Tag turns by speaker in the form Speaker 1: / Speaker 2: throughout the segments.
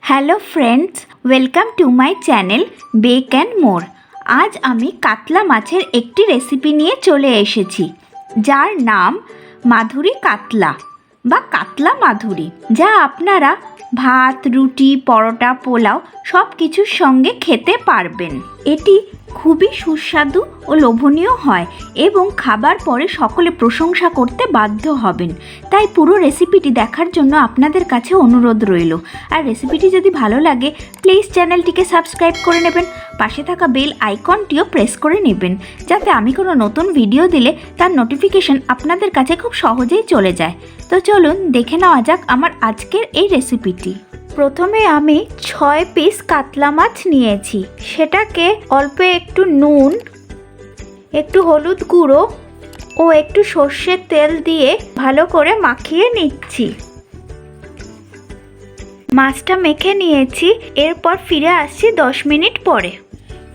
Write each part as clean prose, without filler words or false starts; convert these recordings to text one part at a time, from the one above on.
Speaker 1: Hello friends, welcome to my channel Bake and More. আজ আমি কাতলা মাছের একটি রেসিপি নিয়ে চলে এসেছি, যার নাম মাধুরী কাতলা বা কাতলা মাধুরী, যা আপনারা ভাত, রুটি, পরোটা, পোলাও সব কিছুর সঙ্গে খেতে পারবেন। এটি খুবই সুস্বাদু ও লোভনীয় হয় এবং খাবার পরে সকলে প্রশংসা করতে বাধ্য হবেন। তাই পুরো রেসিপিটি দেখার জন্য আপনাদের কাছে অনুরোধ রইল। আর রেসিপিটি যদি ভালো লাগে প্লিজ চ্যানেলটিকে সাবস্ক্রাইব করে নেবেন, পাশে থাকা বেল আইকনটিও প্রেস করে নেবেন, যাতে আমি কোনো নতুন ভিডিও দিলে তার নোটিফিকেশন আপনাদের কাছে খুব সহজেই চলে যায়। তো চলুন দেখে নেওয়া যাক আমার আজকের এই রেসিপিটি। প্রথমে আমি 6 পিস কাতলা মাছ নিয়েছি। সেটাকে অল্প একটু নুন, একটু হলুদ গুঁড়ো ও একটু সর্ষের তেল দিয়ে ভালো করে মাখিয়ে নিচ্ছি। মাছটা মেখে নিয়েছি, এরপর ফিরে আসছি 10 মিনিট পরে।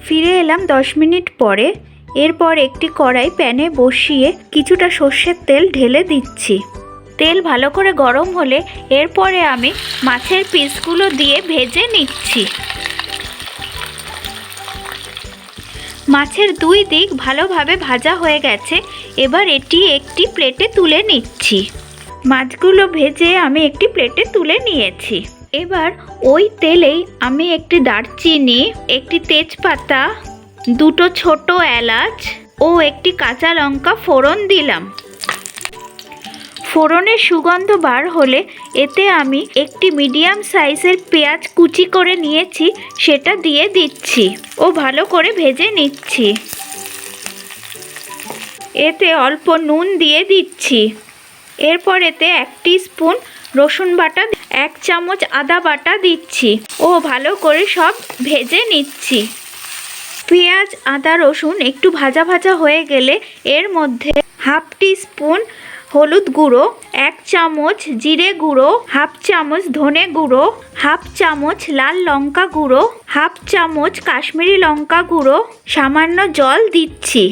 Speaker 1: ফিরে এলাম 10 মিনিট পরে। এরপর একটি কড়াই প্যানে বসিয়ে কিছুটা সর্ষের তেল ঢেলে দিচ্ছি। তেল ভালো করে গরম হলে এরপরে আমি মাছের পিসগুলো দিয়ে ভেজে নিচ্ছি। মাছের দুই দিক ভালোভাবে ভাজা হয়ে গেছে। এবার এটি একটি প্লেটে তুলে নিচ্ছি। মাছগুলো ভেজে আমি একটি প্লেটে তুলে নিয়েছি। এবার ওই তেলেই আমি একটি দারচিনি, একটি তেজপাতা, দুটো ছোট এলাচ ও একটি কাঁচা লঙ্কা ফোড়ন দিলাম। ফোড়নের সুগন্ধ বার হলে এতে আমি একটি মিডিয়াম সাইজের পেঁয়াজ কুচি করে নিয়েছি, সেটা দিয়ে দিচ্ছি ও ভালো করে ভেজে নিচ্ছি। এতে অল্প নুন দিয়ে দিচ্ছি। এরপর এতে 1 স্পুন রসুন বাটা, 1 চামচ আদা বাটা দিচ্ছি ও ভালো করে সব ভেজে নিচ্ছি। পেঁয়াজ, আদা, রসুন একটু ভাজা ভাজা হয়ে গেলে এর মধ্যে 1/2 টিস্পুন হলুদ গুঁড়ো, 1 চামচ জিরে গুঁড়ো, 1/2 চামচ ধনে গুঁড়ো, 1/2 চামচ লাল লঙ্কা গুঁড়ো, 1/2 চামচ কাশ্মীরি লঙ্কা গুঁড়ো, সামান্য জল দিচ্ছি।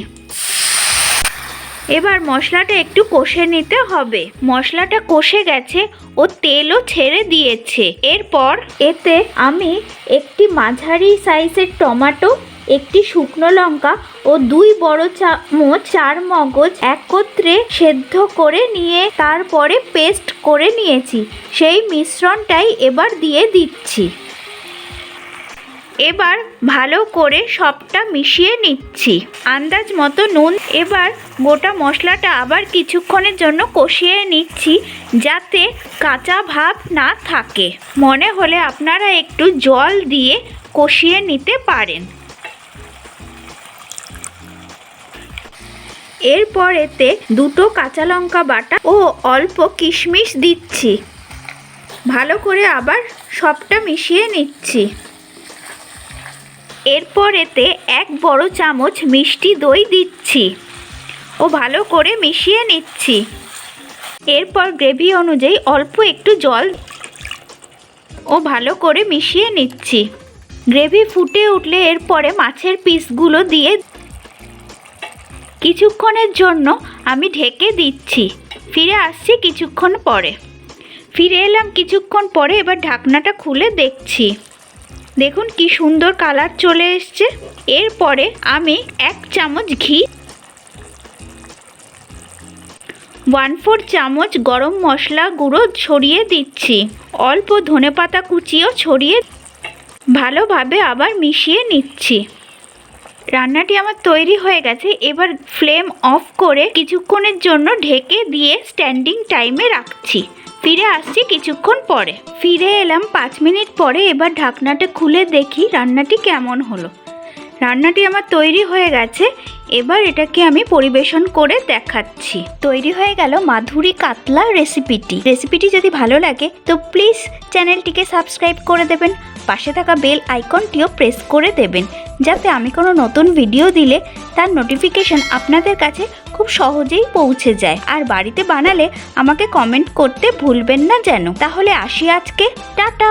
Speaker 1: এবার মশলাটা একটু কষে নিতে হবে। মশলাটা কষে গেছে ও তেলও ছেড়ে দিয়েছে। এরপর এতে আমি একটি মাঝারি সাইজের টমেটো, একটি শুকনো লঙ্কা ও 2 বড় চামচ চারমগজ একত্রে সেদ্ধ করে নিয়ে তারপরে পেস্ট করে নিয়েছি, সেই মিশ্রণটাই এবার দিয়ে দিচ্ছি। এবার ভালো করে সবটা মিশিয়ে নিচ্ছি। আন্দাজ মতো নুন। এবার গোটা মশলাটা আবার কিছুক্ষণের জন্য কষিয়ে নিচ্ছি, যাতে কাঁচা ভাব না থাকে। মনে হলে আপনারা একটু জল দিয়ে কষিয়ে নিতে পারেন। এরপর এতে 2 কাঁচা লঙ্কা বাটা ও অল্প কিশমিশ দিচ্ছি। ভালো করে আবার সবটা মিশিয়ে নিচ্ছি। এরপর এতে 1 বড় চামচ মিষ্টি দই দিচ্ছি ও ভালো করে মিশিয়ে নিচ্ছি। এরপর গ্রেভি অনুযায়ী অল্প একটু জল ও ভালো করে মিশিয়ে নিচ্ছি। গ্রেভি ফুটে উঠলে এরপরে মাছের পিসগুলো দিয়ে কিছুক্ষণের জন্য আমি ঢেকে দিচ্ছি। ফিরে আসছি কিছুক্ষণ পরে। ফিরে এলাম কিছুক্ষণ পরে। এবার ঢাকনাটা খুলে দেখছি। দেখুন কি সুন্দর কালার চলে এসছে। এরপরে আমি 1 চামচ ঘি, 1/4 চামচ গরম মশলা গুঁড়ো ছড়িয়ে দিচ্ছি। অল্প ধনেপাতা কুচিও ছড়িয়ে ভালোভাবে আবার মিশিয়ে নিচ্ছি। রান্নাটি আমার তৈরি হয়ে গেছে। এবার ফ্লেম অফ করে কিছুক্ষণের জন্য ঢেকে দিয়ে স্ট্যান্ডিং টাইমে রাখছি। ফিরে আসছি কিছুক্ষণ পরে। ফিরে এলাম 5 মিনিট পরে। এবার ঢাকনাটা খুলে দেখি রান্নাটি কেমন হলো। রান্নাটি আমার তৈরি হয়ে গেছে। এবার এটাকে আমি পরিবেশন করে দেখাচ্ছি। তৈরি হয়ে গেল মাধুরী কাতলা রেসিপিটি যদি ভালো লাগে তো প্লিজ চ্যানেলটিকে সাবস্ক্রাইব করে দেবেন, পাশে থাকা বেল আইকনটিও প্রেস করে দেবেন, যাতে আমি কোনো নতুন ভিডিও দিলে তার নোটিফিকেশন আপনাদের কাছে খুব সহজেই পৌঁছে যায়। আর বাড়িতে বানালে আমাকে কমেন্ট করতে ভুলবেন না যেন। তাহলে আসি আজকে, টাটা।